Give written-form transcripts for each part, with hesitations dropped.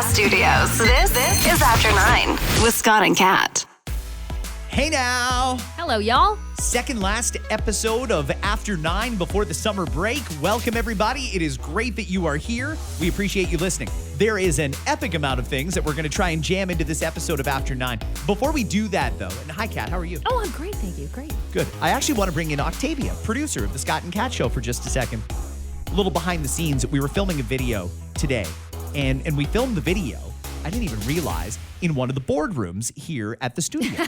Podcast Studios. This is After 9 with Scott and Kat. Hey now! Hello, y'all. Second last episode of After 9 before the summer break. Welcome, everybody. It is great that you are here. We appreciate you listening. There is an epic amount of things that we're going to try and jam into this episode of After 9. Before we do that, though, and hi, Kat, how are you? Oh, I'm great, thank you. Great. Good. I actually want to bring in Octavia, producer of the Scott and Kat Show, for just a second. A little behind the scenes. We were filming a video today, and we filmed the video, I didn't even realize, in one of the boardrooms here at the studio.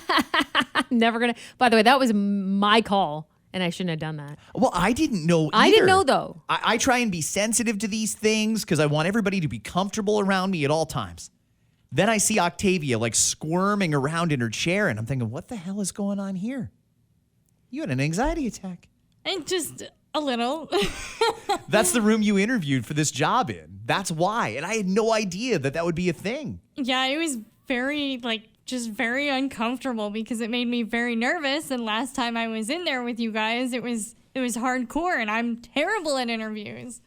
Never gonna. By the way, that was my call, and I shouldn't have done that. Well, I didn't know either. I didn't know, though. I try and be sensitive to these things because I want everybody to be comfortable around me at all times. Then I see Octavia like squirming around in her chair, and I'm thinking, what the hell is going on here? You had an anxiety attack. And just a little. That's the room you interviewed for this job in. That's why. And I had no idea that that would be a thing. Yeah, it was very, just very uncomfortable because it made me very nervous. And last time I was in there with you guys, it was hardcore, and I'm terrible at interviews.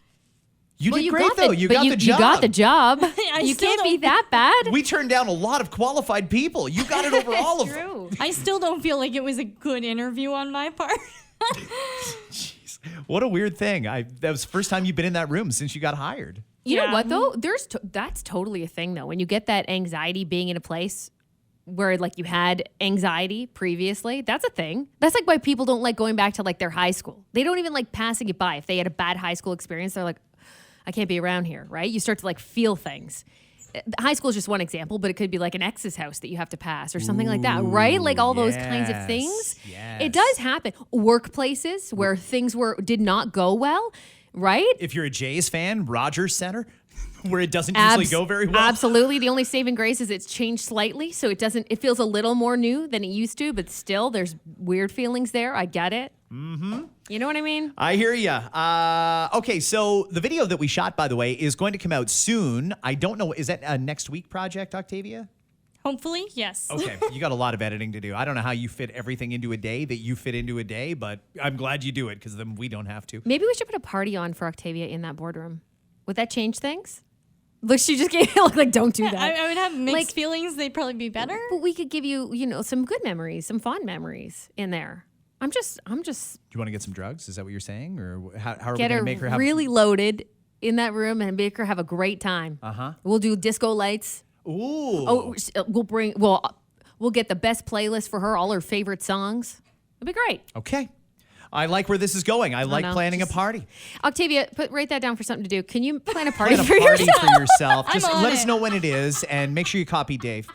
You did great, though. You got the job. You got the job. I You still can't be don't- that bad. We turned down a lot of qualified people. You got it over all of them. True. I still don't feel like it was a good interview on my part. Jeez, what a weird thing. That was the first time you've been in that room since you got hired. You Yeah. know what, though? That's totally a thing, though. When you get that anxiety being in a place where, you had anxiety previously, that's a thing. That's why people don't like going back to, their high school. They don't even like passing it by. If they had a bad high school experience, they're like, I can't be around here, right? You start to, feel things. High school is just one example, but it could be an ex's house that you have to pass or something like that, right? All those kinds of things. Yes. It does happen. Workplaces where things did not go well, right? If you're a Jays fan, Rogers Center, where it doesn't usually go very well. Absolutely. The only saving grace is it's changed slightly, so it feels a little more new than it used to, but still there's weird feelings there. I get it. Mm-hmm. You know what I mean? I hear ya. Okay, so the video that we shot, by the way, is going to come out soon. I don't know. Is that a next week project, Octavia? Hopefully, yes. Okay, you got a lot of editing to do. I don't know how you fit everything into a day that you fit into a day, but I'm glad you do it because then we don't have to. Maybe we should put a party on for Octavia in that boardroom. Would that change things? Look, she just gave me don't do that. I would have mixed feelings. They'd probably be better. But we could give you, some good memories, some fond memories in there. I'm just Do you want to get some drugs? Is that what you're saying? Or how are we get going her to make her have... really loaded in that room and make her have a great time. Uh-huh. We'll do disco lights. Ooh. Oh, we'll get the best playlist for her, all her favorite songs. It'll be great. Okay. I like where this is going. I like know, planning a party. Octavia, write that down for something to do. Can you plan a party Plan a for party yourself? for yourself. I'm Just on let us it. know when it is and make sure you copy Dave.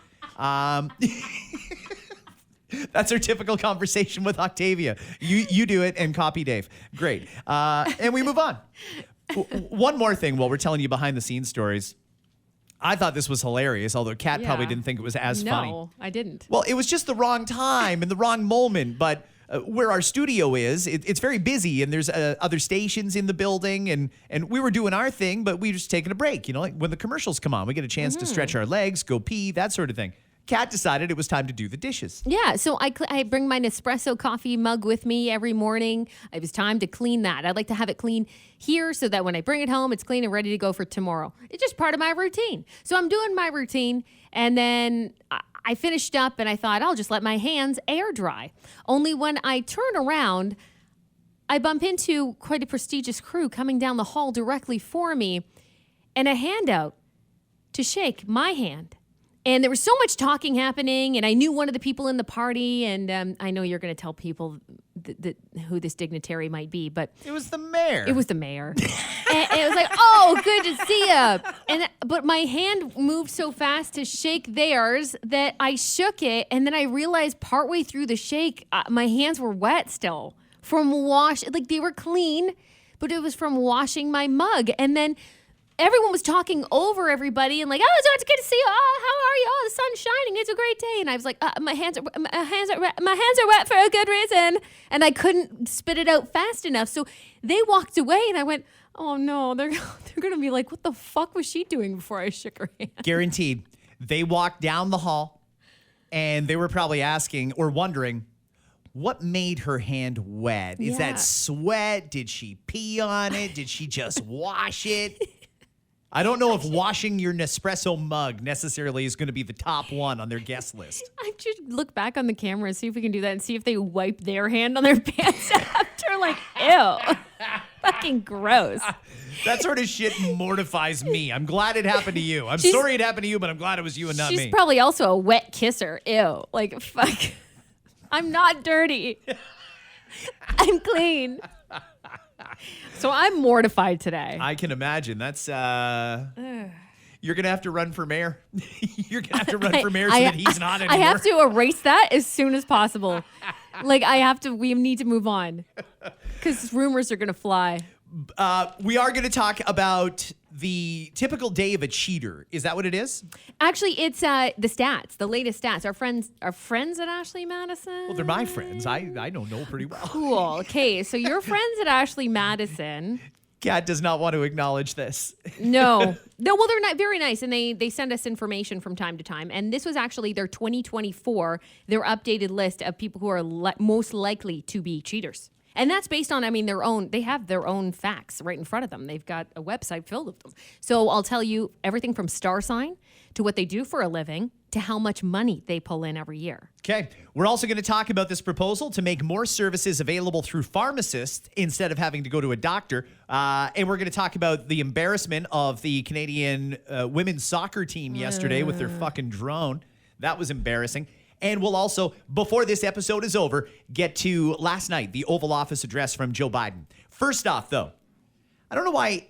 That's our typical conversation with Octavia. You do it and copy Dave. Great. And we move on. One more thing while we're telling you behind the scenes stories. I thought this was hilarious, although Kat probably didn't think it was as funny. No, I didn't. Well, it was just the wrong time and the wrong moment, but where our studio is, it's very busy, and there's other stations in the building, and we were doing our thing, but we were just taking a break. When the commercials come on, we get a chance to stretch our legs, go pee, that sort of thing. Kat decided it was time to do the dishes. Yeah, so I bring my Nespresso coffee mug with me every morning. It was time to clean that. I'd like to have it clean here so that when I bring it home, it's clean and ready to go for tomorrow. It's just part of my routine. So I'm doing my routine, and then I finished up, and I thought, I'll just let my hands air dry. Only when I turn around, I bump into quite a prestigious crew coming down the hall directly for me, and a handout to shake my hand. And there was so much talking happening, and I knew one of the people in the party, and I know you're going to tell people who this dignitary might be, but It was the mayor. it was the mayor. And it was oh, good to see you. But my hand moved so fast to shake theirs that I shook it, and then I realized partway through the shake, my hands were wet still from they were clean, but it was from washing my mug, and then everyone was talking over everybody and oh, it's good to see you. Oh, how are you? Oh, the sun's shining. It's a great day. And I was like, my hands are wet for a good reason. And I couldn't spit it out fast enough. So they walked away, and I went, oh no, they're going to be like, what the fuck was she doing before I shook her hand? Guaranteed. They walked down the hall, and they were probably asking or wondering, what made her hand wet? Is Yeah. that sweat? Did she pee on it? Did she just wash it? I don't know if washing your Nespresso mug necessarily is going to be the top one on their guest list. I should look back on the camera and see if we can do that and see if they wipe their hand on their pants after. Like, ew. Fucking gross. That sort of shit mortifies me. I'm glad it happened to you. I'm sorry it happened to you, but I'm glad it was you and not me. She's probably also a wet kisser. Ew. Like, fuck. I'm not dirty. I'm clean. So I'm mortified today. I can imagine. That's, you're going to have to run for mayor. You're going to have to run for mayor so that he's not anymore. I have to erase that as soon as possible. Like, we need to move on because rumors are going to fly. We are going to talk about the typical day of a cheater. Is that what it is? Actually, it's the stats, the latest stats. Our friends at AshleyMadison. Well, they're my friends. I don't know pretty well. Cool. Okay, so your friends at AshleyMadison. Kat does not want to acknowledge this. No. Well, they're not very nice, and they send us information from time to time. And this was actually their 2024, their updated list of people who are most likely to be cheaters. And that's based on, they have their own facts right in front of them. They've got a website filled with them. So I'll tell you everything from star sign to what they do for a living to how much money they pull in every year. Okay. We're also going to talk about this proposal to make more services available through pharmacists instead of having to go to a doctor. And we're going to talk about the embarrassment of the Canadian women's soccer team yesterday with their fucking drone. That was embarrassing. And we'll also, before this episode is over, get to last night, the Oval Office address from Joe Biden. First off, though, I don't know why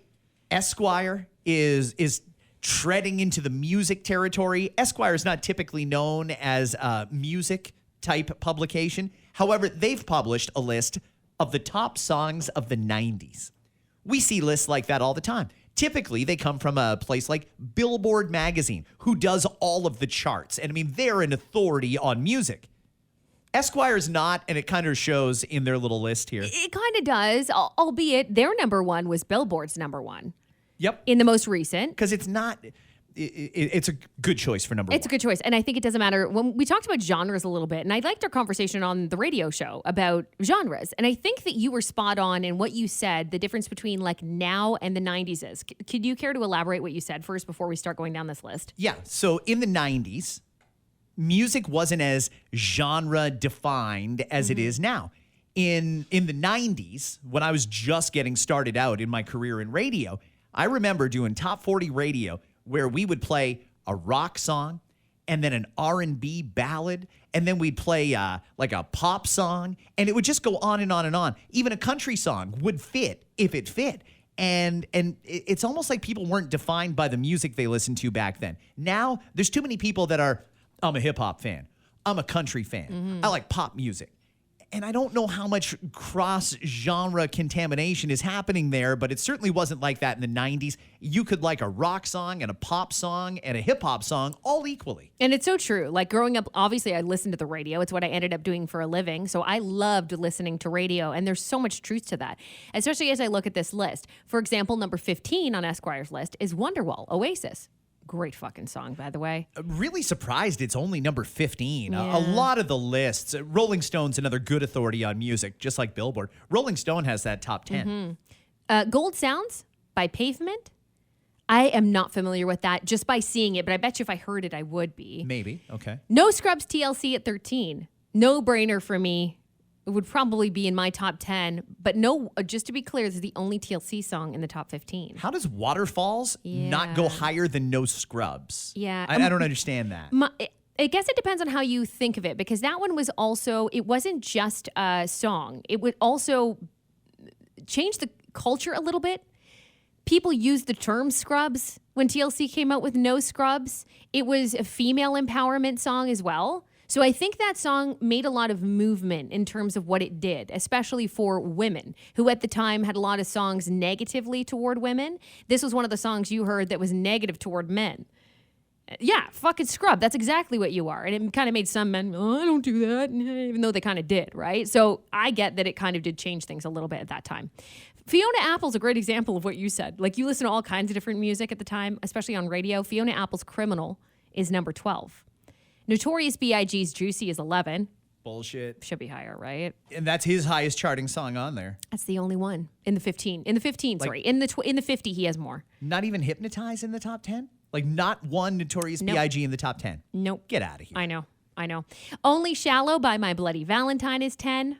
Esquire is treading into the music territory. Esquire is not typically known as a music-type publication. However, they've published a list of the top songs of the 90s. We see lists like that all the time. Typically, they come from a place like Billboard magazine, who does all of the charts. And they're an authority on music. Esquire's not, and it kind of shows in their little list here. It kind of does, albeit their number one was Billboard's number one. Yep. In the most recent. Because it's not... It's a good choice for number one. It's a good choice. And I think it doesn't matter. When we talked about genres a little bit, and I liked our conversation on the radio show about genres. And I think that you were spot on in what you said, the difference between like now and the 90s is. Could you care to elaborate what you said first before we start going down this list? Yeah. So in the 90s, music wasn't as genre defined as it is now. In the 90s, when I was just getting started out in my career in radio, I remember doing top 40 radio where we would play a rock song and then an R&B ballad, and then we'd play like a pop song, and it would just go on and on and on. Even a country song would fit if it fit. And it's almost like people weren't defined by the music they listened to back then. Now, there's too many people that are, I'm a hip-hop fan. I'm a country fan. I like pop music. And I don't know how much cross-genre contamination is happening there, but it certainly wasn't like that in the 90s. You could like a rock song and a pop song and a hip-hop song all equally. And it's so true. Like growing up, obviously I listened to the radio. It's what I ended up doing for a living. So I loved listening to radio, and there's so much truth to that, especially as I look at this list. For example, number 15 on Esquire's list is Wonderwall, Oasis. Great fucking song, by the way. Really surprised it's only number 15. Yeah. A lot of the lists, Rolling Stone's another good authority on music, just like Billboard. Rolling Stone has that top 10. Gold Sounds by Pavement. I am not familiar with that just by seeing it, but I bet you if I heard it, I would be. Maybe. Okay. No Scrubs TLC at 13. No brainer for me. It would probably be in my top 10, but no, just to be clear, this is the only TLC song in the top 15. How does Waterfalls not go higher than No Scrubs? Yeah. I don't understand that. I guess it depends on how you think of it, because that one was also, it wasn't just a song. It would also change the culture a little bit. People used the term scrubs when TLC came out with No Scrubs. It was a female empowerment song as well. So I think that song made a lot of movement in terms of what it did, especially for women who at the time had a lot of songs negatively toward women. This was one of the songs you heard that was negative toward men. Yeah, fucking scrub. That's exactly what you are. And it kind of made some men, I don't do that, even though they kind of did, right? So I get that it kind of did change things a little bit at that time. Fiona Apple's a great example of what you said. Like, you listen to all kinds of different music at the time, especially on radio. Fiona Apple's Criminal is number 12. Notorious B.I.G.'s Juicy is 11. Bullshit. Should be higher, right? And that's his highest charting song on there. That's the only one in the 15. In the 15, sorry. In the 50, he has more. Not even Hypnotize in the top 10? Like not one Notorious Nope. B.I.G. in the top 10? Nope. Get out of here. I know. Only Shallow by My Bloody Valentine is 10.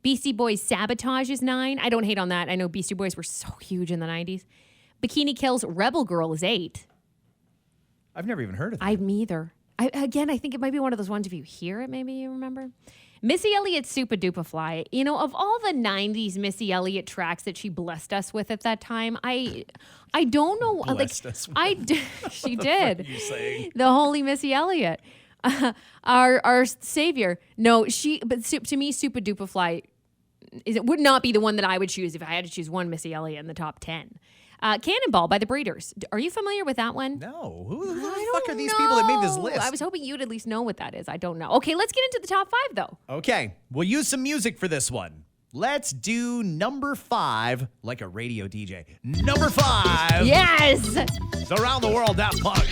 Beastie Boys Sabotage is 9. I don't hate on that. I know Beastie Boys were so huge in the 90s. Bikini Kill's Rebel Girl is 8. I've never even heard of that. Me either. I think it might be one of those ones if you hear it, maybe you remember. Missy Elliott's Super Duper Fly. You know, of all the 90s Missy Elliott tracks that she blessed us with at that time, I don't know. Blessed us with. She did. What are you saying? The holy Missy Elliott. Our savior. No, but to me, Super Duper Fly would not be the one that I would choose if I had to choose one Missy Elliott in the top 10. Cannonball by the Breeders. Are you familiar with that one? No. Who the fuck are these people that made this list? I was hoping you'd at least know what that is. I don't know. Okay, let's get into the top 5 though. Okay, we'll use some music for this one. Let's do number 5, like a radio DJ. Number 5. Yes. It's Around the World, Daft Punk.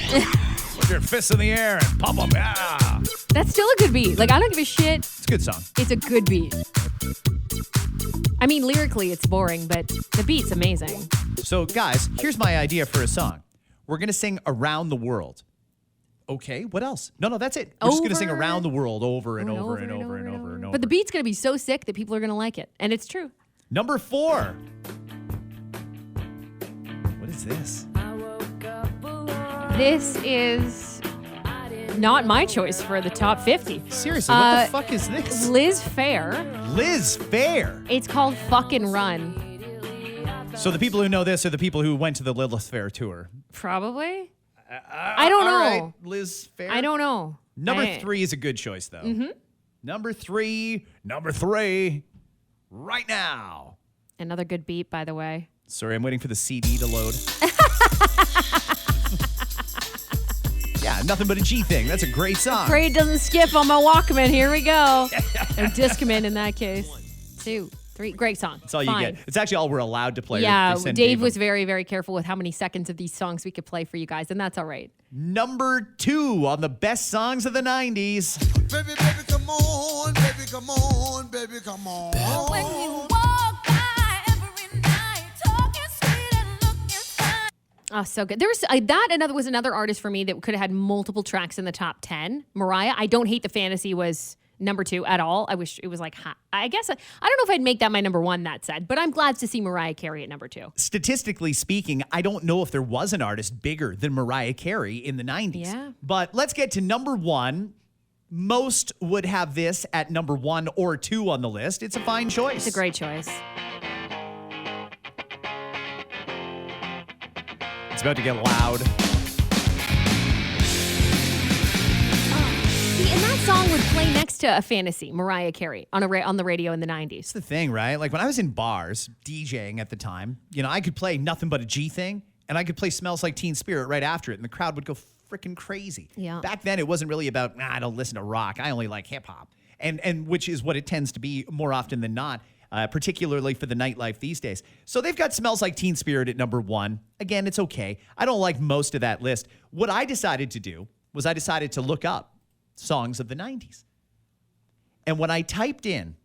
Put your fists in the air and pump them. Yeah. That's still a good beat. Like, I don't give a shit. It's a good song. It's a good beat. I mean, lyrically, it's boring, but the beat's amazing. So, guys, here's my idea for a song. We're going to sing Around the World. Okay, what else? No, that's it. We're just going to sing Around the World over and over and over and over and over. But the beat's going to be so sick that people are going to like it. And it's true. Number 4. What is this? This is not my choice for the top 50. Seriously, what the fuck is this? Liz Phair. Liz Phair. It's called Fucking Run. So the people who know this are the people who went to the Liz Phair tour. Probably. I don't know. All right, Liz Phair. I don't know. Number 3 is a good choice, though. Mm-hmm. Number three, right now. Another good beat, by the way. Sorry, I'm waiting for the CD to load. Yeah, Nothing But a G Thing. That's a great song. Pray it doesn't skip on my Walkman. Here we go. Or Discman in that case. 2, 3. Great song. That's all you get. It's actually all we're allowed to play. Yeah, Dave was very, very careful with how many seconds of these songs we could play for you guys, and that's all right. Number 2 on the best songs of the 90s. Baby, baby, come on. Baby, come on. Baby, come on. When you walk by every night, talking sweet and looking fine. Oh, so good. There was was another artist for me that could have had multiple tracks in the top 10. Mariah. I Don't Hate the Fantasy was number 2 at all. I wish it was like, I guess, I don't know if I'd make that my number 1, that said, but I'm glad to see Mariah Carey at number 2. Statistically speaking, I don't know if there was an artist bigger than Mariah Carey in the 90s. Yeah. But let's get to number 1. Most would have this at number 1 or 2 on the list. It's a fine choice. It's a great choice. It's about to get loud. See, and that song would play next to a fantasy, Mariah Carey, on the radio in the 90s. That's the thing, right? Like when I was in bars DJing at the time, I could play Nothing But a G Thing, and I could play Smells Like Teen Spirit right after it, and the crowd would go freaking crazy. Yeah. Back then, it wasn't really about, I don't listen to rock. I only like hip hop, and which is what it tends to be more often than not. Particularly for the nightlife these days. So they've got Smells Like Teen Spirit at number 1. Again, it's okay. I don't like most of that list. What I decided to do was I decided to look up songs of the 90s. And when I typed in,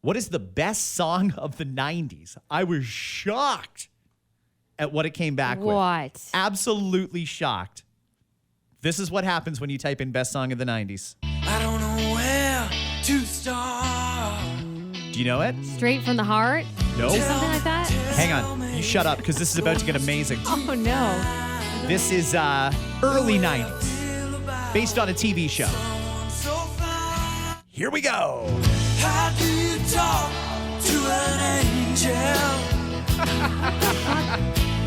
what is the best song of the 90s, I was shocked at what it came back with. What? Absolutely shocked. This is what happens when you type in best song of the 90s. I don't know where to start. Do you know it? Straight from the Heart? No. Something like that? Hang on. You shut up, because this is about to get amazing. Oh, no. This is early 90s, based on a TV show. Here we go. How do you talk to an angel?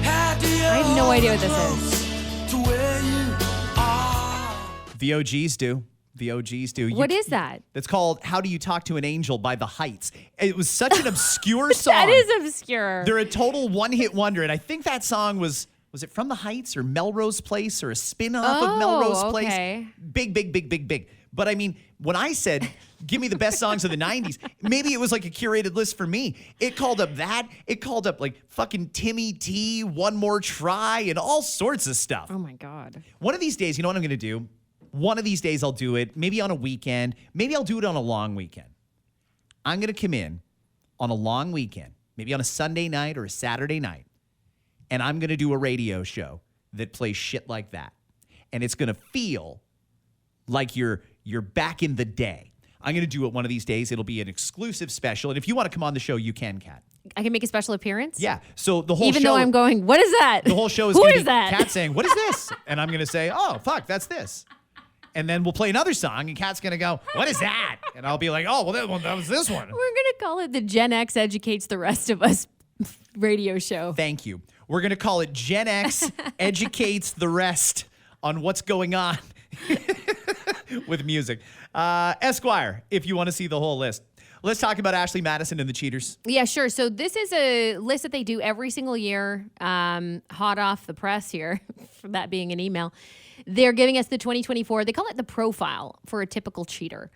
How do you I have no idea what this is. to where you are? The OGs do. The OGs do. What is that? That's called How Do You Talk to an Angel by The Heights. It was such an obscure song. That is obscure. They're a total one-hit wonder, and I think that song was it From the Heights or Melrose Place or a spin-off of Melrose okay. Place? Big. But I mean, when I said, give me the best songs of the 90s, maybe it was like a curated list for me. It called up that. It called up like fucking Timmy T, One More Try, and all sorts of stuff. Oh, my God. One of these days, you know what I'm going to do? one of these days I'll do it, maybe on a weekend. Maybe I'll do it on a long weekend. I'm going to come in on a long weekend, maybe on a Sunday night or a Saturday night, and I'm going to do a radio show that plays shit like that. And it's going to feel like you're back in the day. I'm going to do it one of these days. It'll be an exclusive special. And if you want to come on the show, you can, Kat. I can make a special appearance? Yeah. So the whole Even show... though I'm going, what is that? The whole show is Who going to is be that? Kat saying, what is this? And I'm going to say, oh, fuck, that's this. And then we'll play another song, and Kat's going to go, what is that? And I'll be like, oh, well, that was this one. We're going to call it the Gen X Educates the Rest of Us radio show. Thank you. We're going to call it Gen X Educates the Rest on what's going on with music. Esquire, if you want to see the whole list. Let's talk about Ashley Madison and the Cheaters. Yeah, sure. So this is a list that they do every single year, hot off the press here, for that being an email. They're giving us the 2024, they call it the profile for a typical cheater.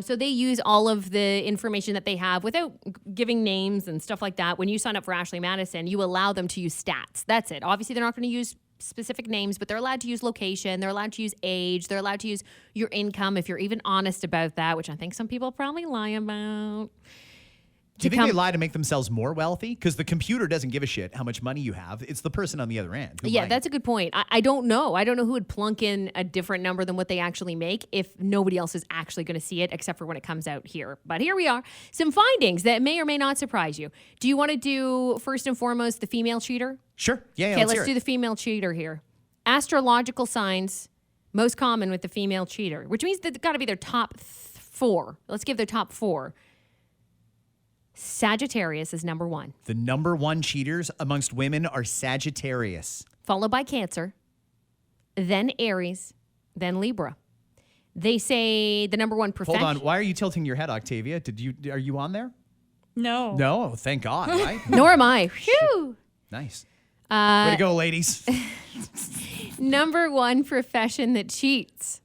So they use all of the information that they have without giving names and stuff like that. When you sign up for Ashley Madison, you allow them to use stats. That's it. Obviously, they're not going to use specific names, but they're allowed to use location. They're allowed to use age. They're allowed to use your income if you're even honest about that, which I think some people probably lie about. Do you think they lie to make themselves more wealthy? Because the computer doesn't give a shit how much money you have. It's the person on the other end. Yeah, might. that's a good point. I don't know. I don't know who would plunk in a different number than what they actually make if nobody else is actually going to see it, except for when it comes out here. But here we are. Some findings that may or may not surprise you. Do you want to do, first and foremost, the female cheater? Sure. Yeah, Okay, let's let's do the female cheater here. Astrological signs most common with the female cheater, which means they've got to be their top four. Let's give their top four. Sagittarius is number one. The number one cheaters amongst women are Sagittarius. Followed by Cancer, then Aries, then Libra. They say the number one profession. Hold on. Why are you tilting your head, Octavia? Are you on there? No. No. Thank God, right? Nor am I. Phew. Nice. Way to go, ladies. Number one profession that cheats.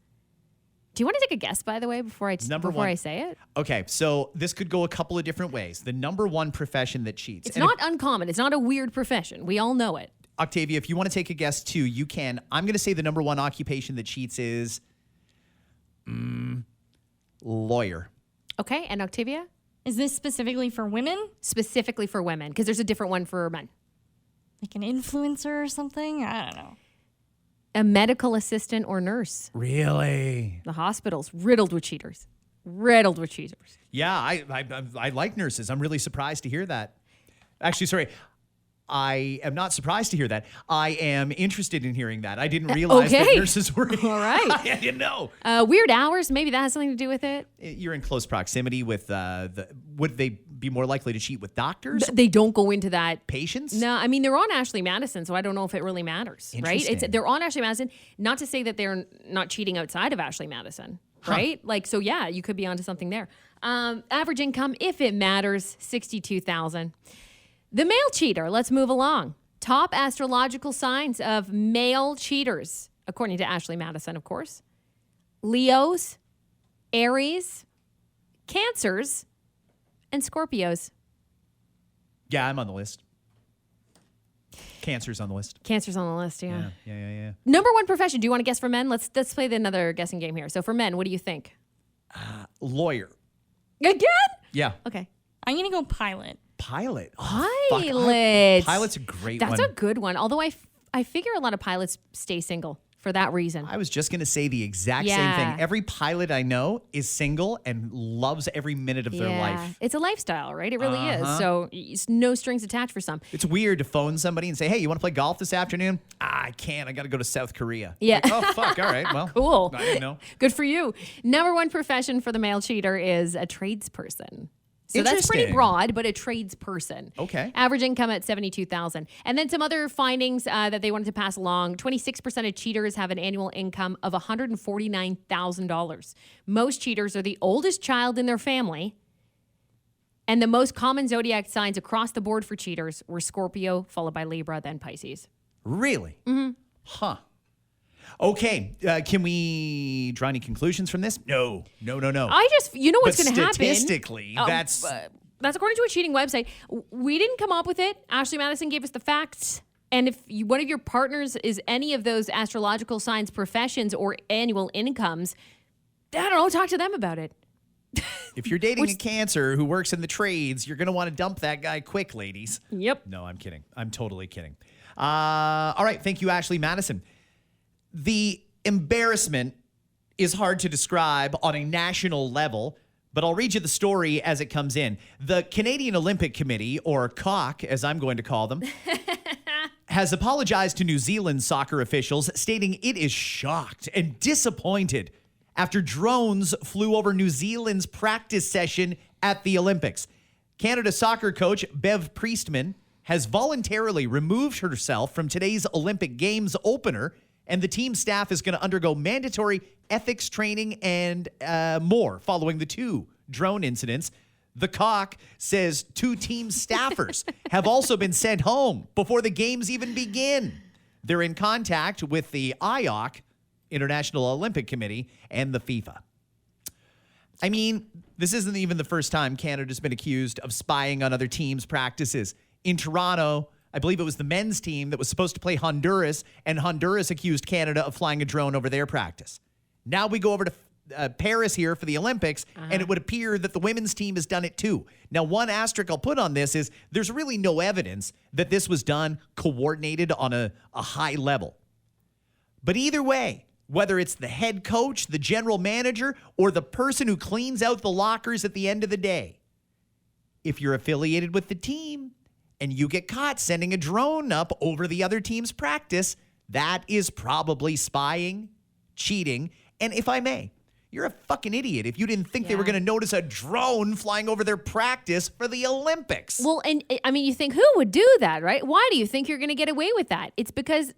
Do you want to take a guess, by the way, before I say it? Okay, so this could go a couple of different ways. The number one profession that cheats. It's not uncommon. It's not a weird profession. We all know it. Octavia, if you want to take a guess too, you can. I'm going to say the number one occupation that cheats is lawyer. Okay, and Octavia? Is this specifically for women? Specifically for women, because there's a different one for men. Like an influencer or something? I don't know. A medical assistant or nurse. Really? The hospital's riddled with cheaters. Riddled with cheaters. Yeah, I like nurses. I'm really surprised to hear that. Actually, sorry. I am not surprised to hear that. I am interested in hearing that. I didn't realize that nurses were. All right. I didn't know. Weird hours. Maybe that has something to do with it. You're in close proximity with would they be more likely to cheat with doctors? They don't go into that. Patients? No, I mean, they're on Ashley Madison, so I don't know if it really matters, right? Interesting. They're on Ashley Madison. Not to say that they're not cheating outside of Ashley Madison, right? Like, so yeah, you could be onto something there. Average income, if it matters, $62,000. The male cheater, let's move along. Top astrological signs of male cheaters, according to Ashley Madison, of course. Leos, Aries, Cancers, and Scorpios. Yeah, I'm on the list. Cancer's on the list. Cancer's on the list, yeah. Yeah. Number one profession. Do you want to guess for men? Let's play another guessing game here. So for men, what do you think? Lawyer. Again? Yeah. Okay. I'm going to go pilot. Pilot. Pilot. Pilot's a great one. That's a good one. Although I figure a lot of pilots stay single for that reason. I was just going to say the exact same thing. Every pilot I know is single and loves every minute of their life. It's a lifestyle, right? It really is. So it's no strings attached for some. It's weird to phone somebody and say, hey, you want to play golf this afternoon? I can't. I got to go to South Korea. Yeah. Like, oh, fuck. All right. Well, Cool. I didn't know. Good for you. Number one profession for the male cheater is a tradesperson. So that's pretty Interesting. broad, but a tradesperson. Okay. Average income at $72,000. And then some other findings that they wanted to pass along. 26% of cheaters have an annual income of $149,000. Most cheaters are the oldest child in their family. And the most common zodiac signs across the board for cheaters were Scorpio, followed by Libra, then Pisces. Really? Mm-hmm. Huh. Okay. Can we draw any conclusions from this? No. I just, you know what's going to happen. Statistically, that's according to a cheating website. We didn't come up with it. Ashley Madison gave us the facts. And if one of your partners is any of those astrological signs, professions, or annual incomes, I don't know, talk to them about it. If you're dating a Cancer who works in the trades, you're going to want to dump that guy quick, ladies. Yep. No, I'm kidding. I'm totally kidding. All right. Thank you, AshleyMadison. The embarrassment is hard to describe on a national level, but I'll read you the story as it comes in. The Canadian Olympic Committee, or COC, as I'm going to call them, has apologized to New Zealand soccer officials, stating it is shocked and disappointed after drones flew over New Zealand's practice session at the Olympics. Canada soccer coach Bev Priestman has voluntarily removed herself from today's Olympic Games opener, and the team staff is going to undergo mandatory ethics training and more following the 2 drone incidents. The COC says 2 team staffers have also been sent home before the games even begin. They're in contact with the IOC, International Olympic Committee, and the FIFA. I mean, this isn't even the first time Canada's been accused of spying on other teams' practices. In Toronto, I believe it was the men's team that was supposed to play Honduras, and Honduras accused Canada of flying a drone over their practice. Now we go over to Paris here for the Olympics, and it would appear that the women's team has done it too. Now, one asterisk I'll put on this is there's really no evidence that this was done coordinated on a high level. But either way, whether it's the head coach, the general manager, or the person who cleans out the lockers at the end of the day, if you're affiliated with the team and you get caught sending a drone up over the other team's practice, that is probably spying, cheating, and if I may, you're a fucking idiot if you didn't think they were going to notice a drone flying over their practice for the Olympics. Well, and I mean, you think, who would do that, right? Why do you think you're going to get away with that? It's because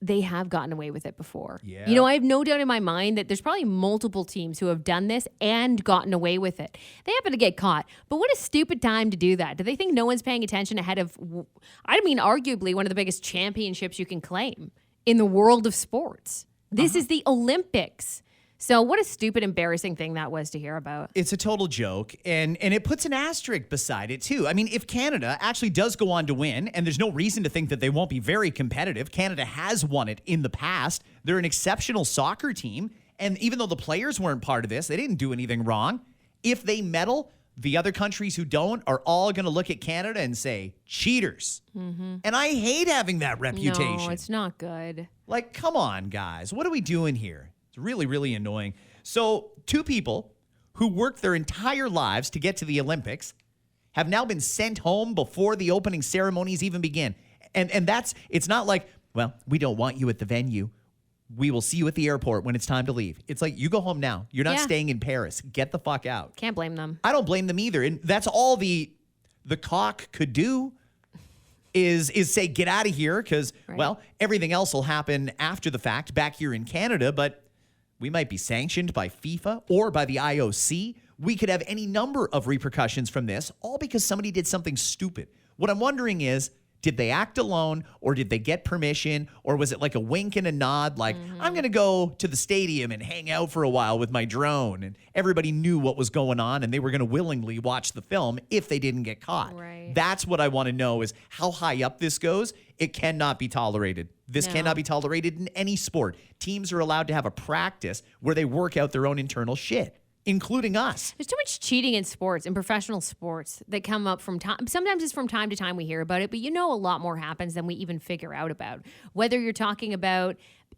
they have gotten away with it before. Yeah. You know, I have no doubt in my mind that there's probably multiple teams who have done this and gotten away with it. They happen to get caught. But what a stupid time to do that. Do they think no one's paying attention ahead of, I mean, arguably one of the biggest championships you can claim in the world of sports? This is the Olympics. So what a stupid, embarrassing thing that was to hear about. It's a total joke, and it puts an asterisk beside it, too. I mean, if Canada actually does go on to win, and there's no reason to think that they won't be very competitive, Canada has won it in the past. They're an exceptional soccer team, and even though the players weren't part of this, they didn't do anything wrong. If they medal, the other countries who don't are all going to look at Canada and say, cheaters. Mm-hmm. And I hate having that reputation. No, it's not good. Like, come on, guys. What are we doing here? It's really, really annoying. So 2 people who worked their entire lives to get to the Olympics have now been sent home before the opening ceremonies even begin. And it's not like, well, we don't want you at the venue. We will see you at the airport when it's time to leave. It's like, you go home now. You're not staying in Paris. Get the fuck out. Can't blame them. I don't blame them either. And that's all the COC could do is say, get out of here, because, well, everything else will happen after the fact back here in Canada, but we might be sanctioned by FIFA or by the IOC. We could have any number of repercussions from this, all because somebody did something stupid. What I'm wondering is, did they act alone, or did they get permission, or was it like a wink and a nod, like, I'm going to go to the stadium and hang out for a while with my drone, and everybody knew what was going on, and they were going to willingly watch the film if they didn't get caught. Right. That's what I want to know, is how high up this goes. It cannot be tolerated. This cannot be tolerated in any sport. Teams are allowed to have a practice where they work out their own internal shit, including us. There's too much cheating in sports, in professional sports, that come up from time. Sometimes it's from time to time we hear about it, but you know a lot more happens than we even figure out about. Whether you're talking about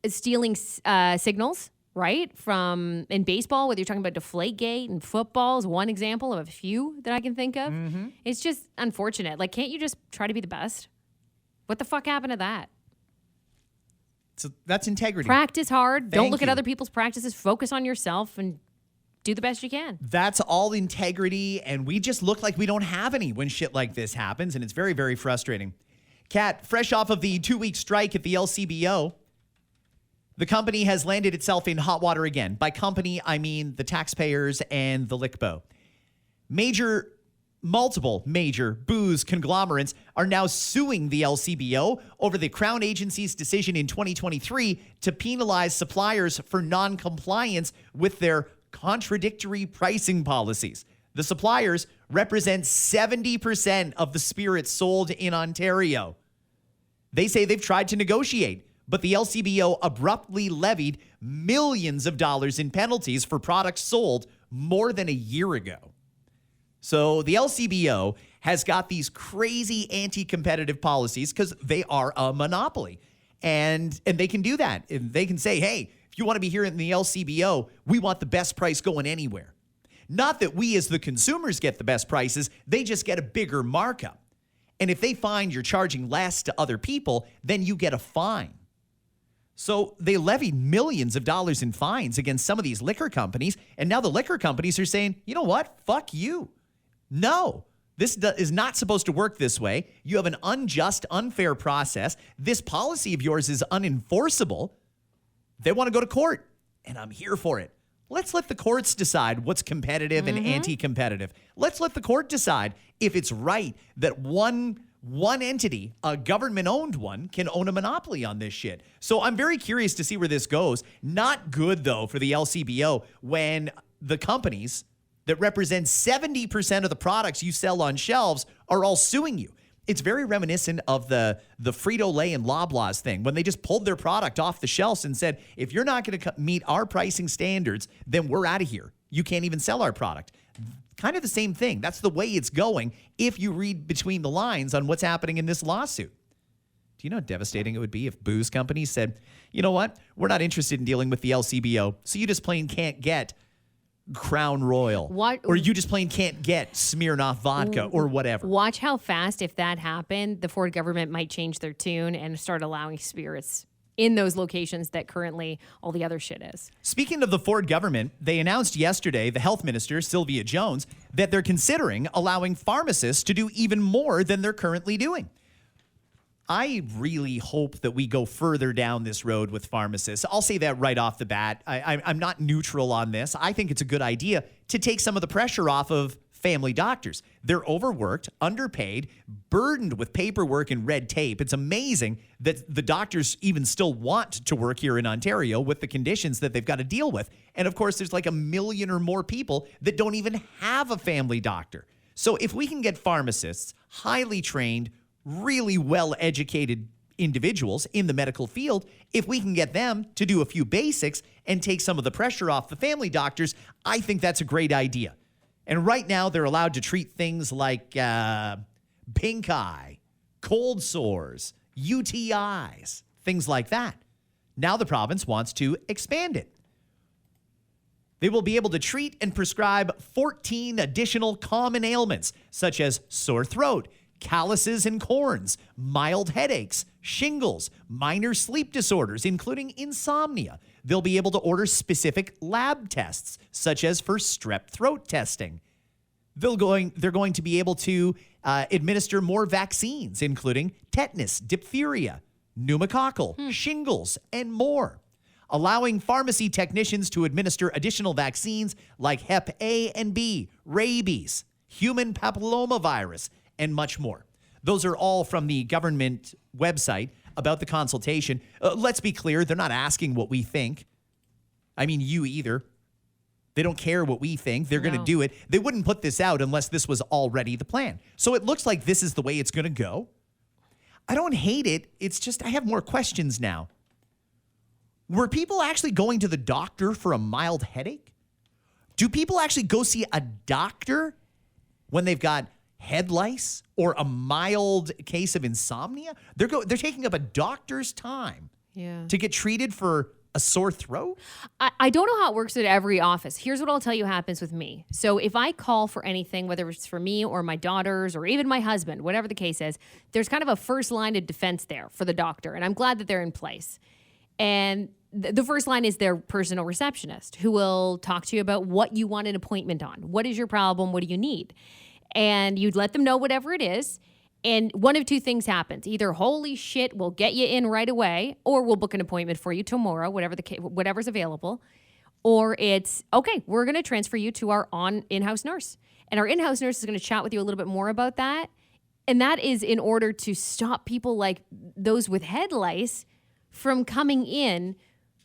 stealing signals, right, from in baseball, whether you're talking about Deflategate in football is one example of a few that I can think of. Mm-hmm. It's just unfortunate. Like, can't you just try to be the best? What the fuck happened to that? So that's integrity. Practice hard. Don't look you. at other people's practices. Focus on yourself and do the best you can. That's all integrity, and we just look like we don't have any when shit like this happens, and it's very, very frustrating. Kat, fresh off of the 2-week strike at the LCBO, the company has landed itself in hot water again. By company, I mean the taxpayers and the LCBO. Multiple major booze conglomerates are now suing the LCBO over the Crown Agency's decision in 2023 to penalize suppliers for non-compliance with their contradictory pricing policies. The suppliers represent 70% of the spirits sold in Ontario. They say they've tried to negotiate, but the LCBO abruptly levied millions of dollars in penalties for products sold more than a year ago. So the LCBO has got these crazy anti-competitive policies because they are a monopoly. And they can do that. And they can say, hey, if you want to be here in the LCBO, we want the best price going anywhere. Not that we as the consumers get the best prices, they just get a bigger markup. And if they find you're charging less to other people, then you get a fine. So they levied millions of dollars in fines against some of these liquor companies. And now the liquor companies are saying, you know what? Fuck you. No, this is not supposed to work this way. You have an unjust, unfair process. This policy of yours is unenforceable. They want to go to court, and I'm here for it. Let's let the courts decide what's competitive and anti-competitive. Let's let the court decide if it's right that one entity, a government-owned one, can own a monopoly on this shit. So I'm very curious to see where this goes. Not good, though, for the LCBO when the companies that represent 70% of the products you sell on shelves are all suing you. It's very reminiscent of the Frito-Lay and Loblaws thing when they just pulled their product off the shelves and said, if you're not going to meet our pricing standards, then we're out of here. You can't even sell our product. Kind of the same thing. That's the way it's going if you read between the lines on what's happening in this lawsuit. Do you know how devastating it would be if booze companies said, you know what, we're not interested in dealing with the LCBO, so you just plain can't get Crown Royal. Or you just plain can't get Smirnoff vodka or whatever. Watch how fast, if that happened, the Ford government might change their tune and start allowing spirits in those locations that currently all the other shit is. Speaking of the Ford government, they announced yesterday, the health minister, Sylvia Jones, that they're considering allowing pharmacists to do even more than they're currently doing. I really hope that we go further down this road with pharmacists. I'll say that right off the bat. I'm not neutral on this. I think it's a good idea to take some of the pressure off of family doctors. They're overworked, underpaid, burdened with paperwork and red tape. It's amazing that the doctors even still want to work here in Ontario with the conditions that they've got to deal with. And of course, there's like 1 million or more people that don't even have a family doctor. So if we can get pharmacists, highly trained, really well-educated individuals in the medical field, if we can get them to do a few basics and take some of the pressure off the family doctors, I think that's a great idea. And right now, they're allowed to treat things like pink eye, cold sores, UTIs, things like that. Now the province wants to expand it. They will be able to treat and prescribe 14 additional common ailments, such as sore throat, calluses and corns, mild headaches, shingles, minor sleep disorders, including insomnia. They'll be able to order specific lab tests, such as for strep throat testing. They're going to be able to administer more vaccines, including tetanus, diphtheria, pneumococcal, shingles, and more. Allowing pharmacy technicians to administer additional vaccines like Hep A and B, rabies, human papillomavirus, and much more. Those are all from the government website about the consultation. Let's be clear, they're not asking what we think. I mean, you either. They don't care what we think. They're going to do it. They wouldn't put this out unless this was already the plan. So it looks like this is the way it's going to go. I don't hate it. It's just I have more questions now. Were people actually going to the doctor for a mild headache? Do people actually go see a doctor when they've got head lice or a mild case of insomnia? They're taking up a doctor's time to get treated for a sore throat? I don't know how it works at every office. Here's what I'll tell you happens with me. So if I call for anything, whether it's for me or my daughters or even my husband, whatever the case is, there's kind of a first line of defense there for the doctor. And I'm glad that they're in place. And the first line is their personal receptionist who will talk to you about what you want an appointment on. What is your problem? What do you need? And you'd let them know whatever it is. And one of two things happens. Either, holy shit, we'll get you in right away, or we'll book an appointment for you tomorrow, whatever's available. Or it's, okay, we're going to transfer you to our in-house nurse. And our in-house nurse is going to chat with you a little bit more about that. And that is in order to stop people like those with head lice from coming in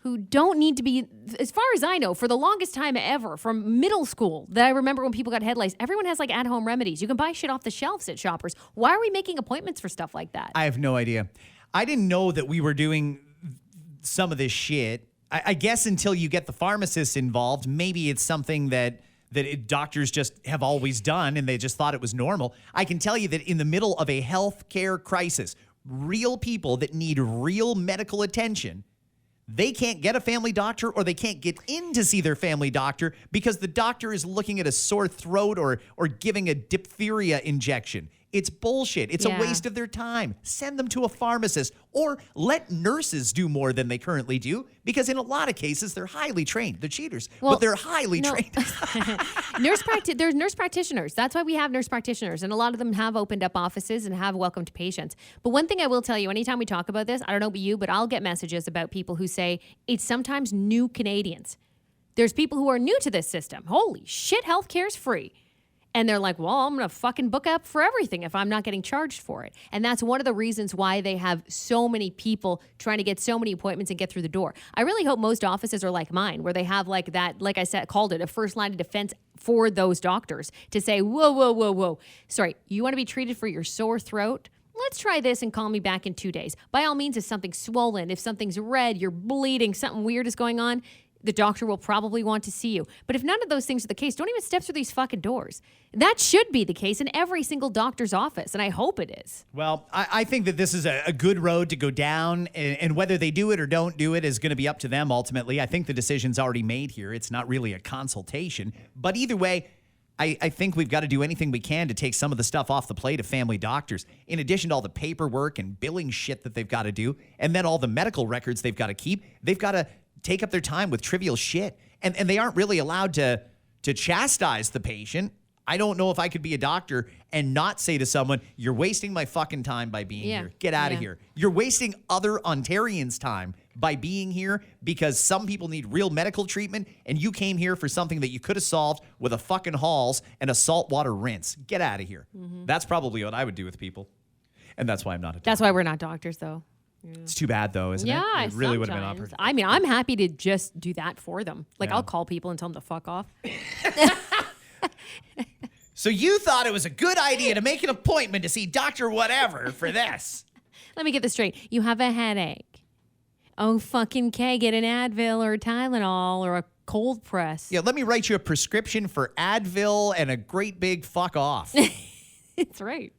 who don't need to be, as far as I know, for the longest time ever, from middle school, that I remember when people got head lice, everyone has like at-home remedies. You can buy shit off the shelves at Shoppers. Why are we making appointments for stuff like that? I have no idea. I didn't know that we were doing some of this shit. I guess until you get the pharmacists involved, maybe it's something that doctors just have always done and they just thought it was normal. I can tell you that in the middle of a healthcare crisis, real people that need real medical attention, they can't get a family doctor or they can't get in to see their family doctor because the doctor is looking at a sore throat or giving a diphtheria injection. It's bullshit. It's a waste of their time. Send them to a pharmacist or let nurses do more than they currently do because in a lot of cases, they're highly trained. They're cheaters, but they're highly trained. There's nurse practitioners. That's why we have nurse practitioners. And a lot of them have opened up offices and have welcomed patients. But one thing I will tell you, anytime we talk about this, I don't know about you, but I'll get messages about people who say it's sometimes new Canadians. There's people who are new to this system. Holy shit, healthcare's free. And they're like, well, I'm going to fucking book up for everything if I'm not getting charged for it. And that's one of the reasons why they have so many people trying to get so many appointments and get through the door. I really hope most offices are like mine, where they have like that, like I said, called it a first line of defense for those doctors to say, whoa. Sorry, you want to be treated for your sore throat? Let's try this and call me back in 2 days. By all means, if something's swollen, if something's red, you're bleeding, something weird is going on, the doctor will probably want to see you. But if none of those things are the case, don't even step through these fucking doors. That should be the case in every single doctor's office, and I hope it is. Well, I think that this is a good road to go down, and whether they do it or don't do it is going to be up to them ultimately. I think the decision's already made here. It's not really a consultation. But either way, I think we've got to do anything we can to take some of the stuff off the plate of family doctors, in addition to all the paperwork and billing shit that they've got to do, and then all the medical records they've got to keep. They've got to take up their time with trivial shit. And they aren't really allowed to chastise the patient. I don't know if I could be a doctor and not say to someone, you're wasting my fucking time by being here. Get out of here. You're wasting other Ontarians' time by being here because some people need real medical treatment and you came here for something that you could have solved with a fucking Halls and a saltwater rinse. Get out of here. Mm-hmm. That's probably what I would do with people. And that's why I'm not a doctor. That's why we're not doctors, though. It's too bad, though, isn't it? Yeah, it really would have been operative. I mean, I'm happy to just do that for them. Like, I'll call people and tell them to fuck off. So you thought it was a good idea to make an appointment to see Dr. Whatever for this. Let me get this straight. You have a headache. Oh, fucking K, get an Advil or a Tylenol or a cold press. Yeah, let me write you a prescription for Advil and a great big fuck off. It's right.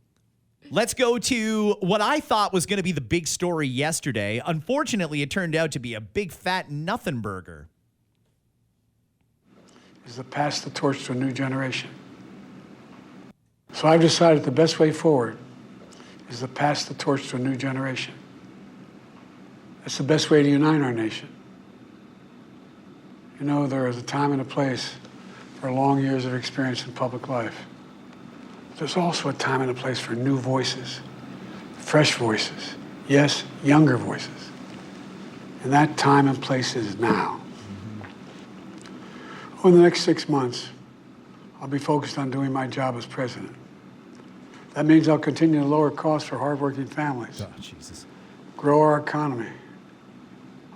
Let's go to what I thought was going to be the big story yesterday. Unfortunately, it turned out to be a big fat nothing burger. Is to pass the torch to a new generation. So I've decided the best way forward is to pass the torch to a new generation. That's the best way to unite our nation. You know, there is a time and a place for long years of experience in public life. There's also a time and a place for new voices, fresh voices, yes, younger voices. And that time and place is now. Over the next 6 months, I'll be focused on doing my job as president. That means I'll continue to lower costs for hardworking families, grow our economy.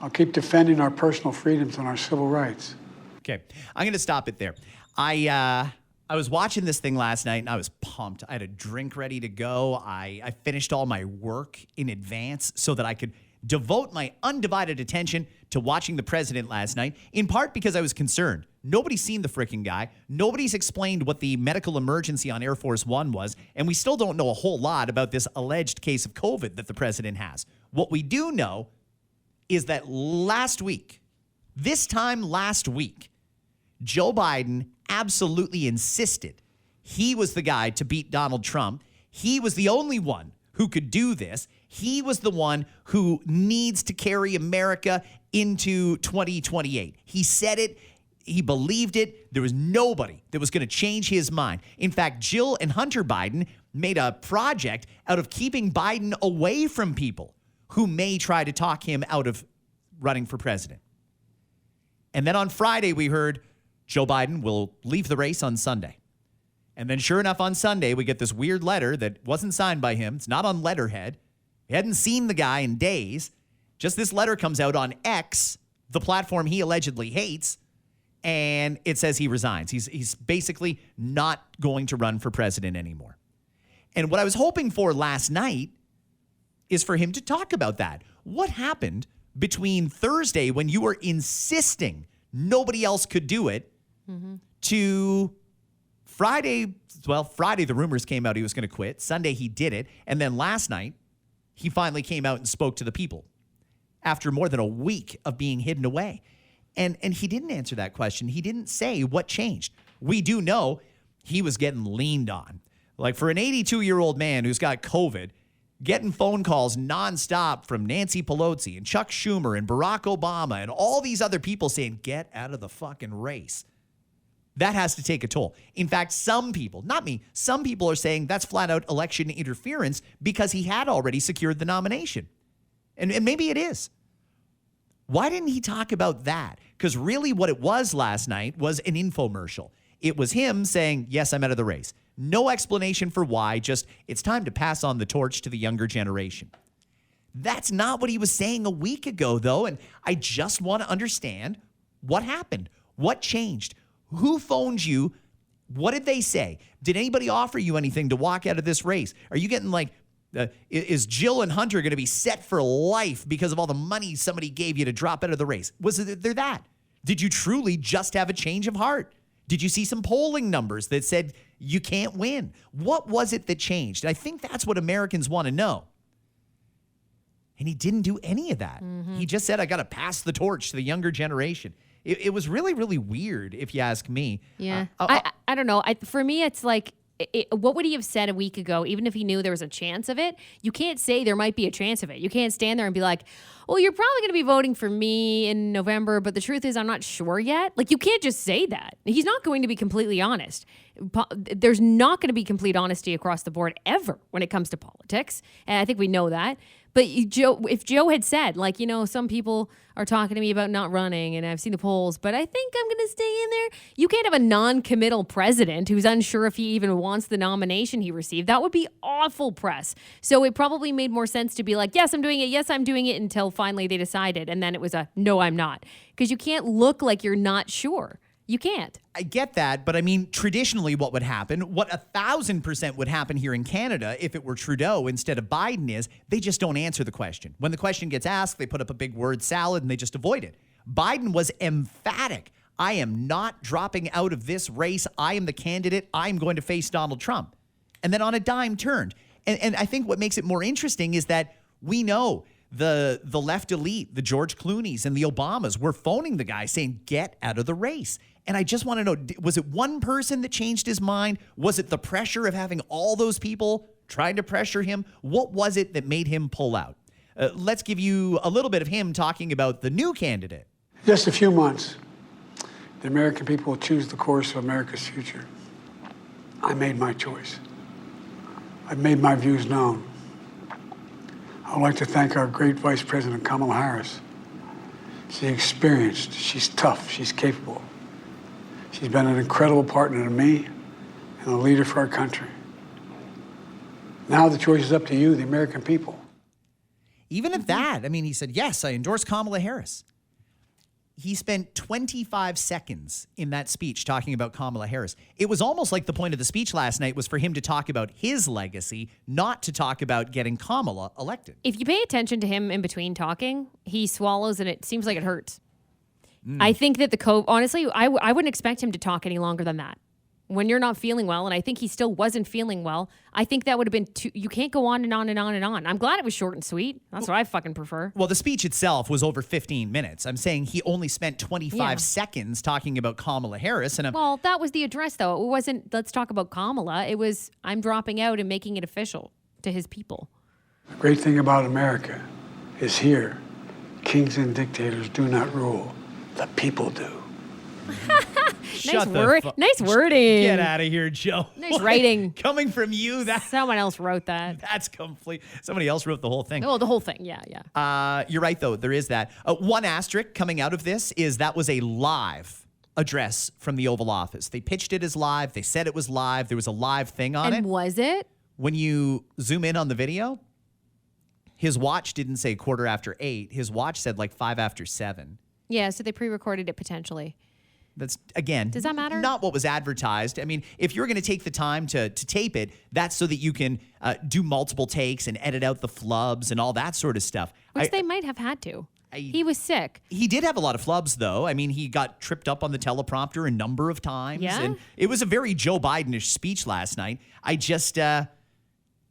I'll keep defending our personal freedoms and our civil rights. Okay, I'm going to stop it there. I was watching this thing last night and I was pumped. I had a drink ready to go. I finished all my work in advance so that I could devote my undivided attention to watching the president last night, in part because I was concerned. Nobody's seen the frickin' guy. Nobody's explained what the medical emergency on Air Force One was, and we still don't know a whole lot about this alleged case of COVID that the president has. What we do know is that this time last week, Joe Biden absolutely insisted he was the guy to beat Donald Trump. He was the only one who could do this. He was the one who needs to carry America into 2028. He said it. He believed it. There was nobody that was going to change his mind. In fact, Jill and Hunter Biden made a project out of keeping Biden away from people who may try to talk him out of running for president. And then on Friday, we heard Joe Biden will leave the race on Sunday. And then sure enough, on Sunday, we get this weird letter that wasn't signed by him. It's not on letterhead. He hadn't seen the guy in days. Just this letter comes out on X, the platform he allegedly hates, and it says he resigns. He's basically not going to run for president anymore. And what I was hoping for last night is for him to talk about that. What happened between Thursday when you were insisting nobody else could do it to Friday? Well, Friday, the rumors came out he was going to quit. Sunday, he did it. And then last night, he finally came out and spoke to the people after more than a week of being hidden away. And he didn't answer that question. He didn't say what changed. We do know he was getting leaned on. Like for an 82-year-old man who's got COVID, getting phone calls nonstop from Nancy Pelosi and Chuck Schumer and Barack Obama and all these other people saying, get out of the fucking race. That has to take a toll. In fact, some people, not me, some people are saying that's flat out election interference because he had already secured the nomination. And maybe it is. Why didn't he talk about that? Because really what it was last night was an infomercial. It was him saying, yes, I'm out of the race. No explanation for why, just it's time to pass on the torch to the younger generation. That's not what he was saying a week ago, though, and I just want to understand what happened. What changed? Who phoned you? What did they say? Did anybody offer you anything to walk out of this race? Are you getting like, is Jill and Hunter going to be set for life because of all the money somebody gave you to drop out of the race? Was there that? Did you truly just have a change of heart? Did you see some polling numbers that said you can't win? What was it that changed? I think that's what Americans want to know. And he didn't do any of that. He just said, I got to pass the torch to the younger generation. It was really, really weird, if you ask me. Yeah. I don't know. For me, it's like, what would he have said a week ago, even if he knew there was a chance of it? You can't say there might be a chance of it. You can't stand there and be like, well, you're probably going to be voting for me in November, but the truth is I'm not sure yet. Like, you can't just say that. He's not going to be completely honest. There's not going to be complete honesty across the board ever when it comes to politics. And I think we know that. But if Joe had said, like, some people are talking to me about not running and I've seen the polls, but I think I'm going to stay in there. You can't have a non-committal president who's unsure if he even wants the nomination he received. That would be awful press. So it probably made more sense to be like, yes, I'm doing it. Yes, I'm doing it, until finally they decided. And then it was a, no, I'm not. Because you can't look like you're not sure. You can't. I get that, but I mean, traditionally what would happen, what 1,000% would happen here in Canada if it were Trudeau instead of Biden is they just don't answer the question. When the question gets asked, they put up a big word salad and they just avoid it. Biden was emphatic. I am not dropping out of this race. I am the candidate. I'm going to face Donald Trump. And then on a dime turned. And I think what makes it more interesting is that we know the left elite, the George Clooney's and the Obamas were phoning the guy saying, get out of the race. And I just want to know, was it one person that changed his mind? Was it the pressure of having all those people trying to pressure him? What was it that made him pull out? Let's give you a little bit of him talking about the new candidate. Just a few months, the American people will choose the course of America's future. I made my choice. I've made my views known. I would like to thank our great Vice President Kamala Harris. She's experienced, she's tough, she's capable. She's been an incredible partner to me and a leader for our country. Now the choice is up to you, the American people. Even at that, I mean, he said, yes, I endorse Kamala Harris. He spent 25 seconds in that speech talking about Kamala Harris. It was almost like the point of the speech last night was for him to talk about his legacy, not to talk about getting Kamala elected. If you pay attention to him in between talking, he swallows and it seems like it hurts. I think that honestly, I wouldn't expect him to talk any longer than that. When you're not feeling well, and I think he still wasn't feeling well, I think that would have been you can't go on and on and on and on. I'm glad it was short and sweet. That's what I fucking prefer. Well, the speech itself was over 15 minutes. I'm saying he only spent 25 seconds talking about Kamala Harris. Well, that was the address, though. It wasn't, let's talk about Kamala. It was, I'm dropping out and making it official to his people. The great thing about America is here, kings and dictators do not rule. The people do. Nice wording. Get out of here, Joe. Nice writing. Coming from you, someone else wrote that. That's complete. Somebody else wrote the whole thing. Oh, the whole thing. Yeah. You're right, though. There is that. One asterisk coming out of this is that was a live address from the Oval Office. They pitched it as live. They said it was live. There was a live thing on it. And was it? When you zoom in on the video, his watch didn't say 8:15. His watch said like 7:05. Yeah, so they pre-recorded it potentially. That's, again, Does that matter? Not what was advertised. I mean, if you're going to take the time to tape it, that's so that you can do multiple takes and edit out the flubs and all that sort of stuff. Which they might have had to. He was sick. He did have a lot of flubs, though. I mean, he got tripped up on the teleprompter a number of times. Yeah? And it was a very Joe Biden-ish speech last night. I just,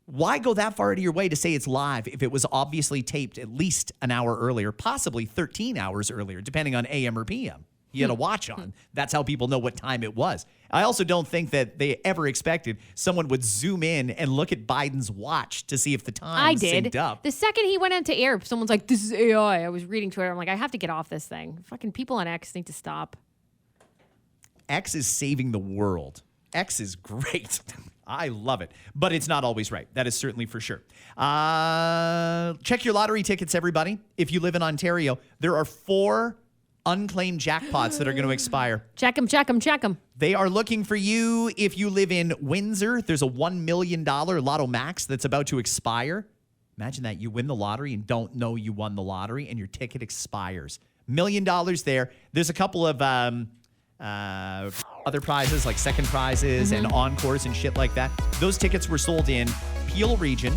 why go that far out of your way to say it's live if it was obviously taped at least an hour earlier, possibly 13 hours earlier, depending on AM or PM? You had a watch on. That's how people know what time it was. I also don't think that they ever expected someone would zoom in and look at Biden's watch to see if the time synced up. The second he went into air, someone's like, this is AI. I was reading Twitter. I'm like, I have to get off this thing. Fucking people on X need to stop. X is saving the world. X is great. I love it. But it's not always right. That is certainly for sure. Check your lottery tickets, everybody. If you live in Ontario, there are 4 unclaimed jackpots that are going to expire. Check them. They are looking for you if you live in Windsor. There's a $1 million Lotto Max that's about to expire. Imagine that. You win the lottery and don't know you won the lottery and your ticket expires. $1 million there. There's a couple of other prizes like second prizes and encores and shit like that. Those tickets were sold in Peel Region,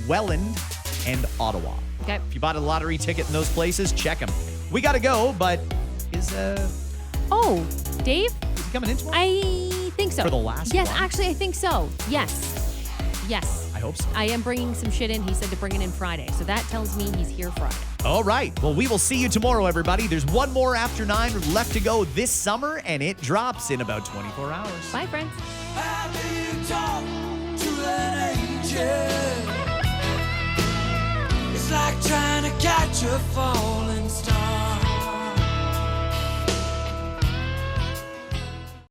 Welland, and Ottawa. Okay. If you bought a lottery ticket in those places, check them. We got to go, but is Oh, Dave? he coming in tomorrow? I think so. For the last Yes, one? actually, I think so. Yes. I hope so. I am bringing some shit in. He said to bring it in Friday. So that tells me he's here Friday. All right. Well, we will see you tomorrow, everybody. There's one more After 9 left to go this summer, and it drops in about 24 hours. Bye, friends. How do you talk to an angel? It's like trying to catch a falling star.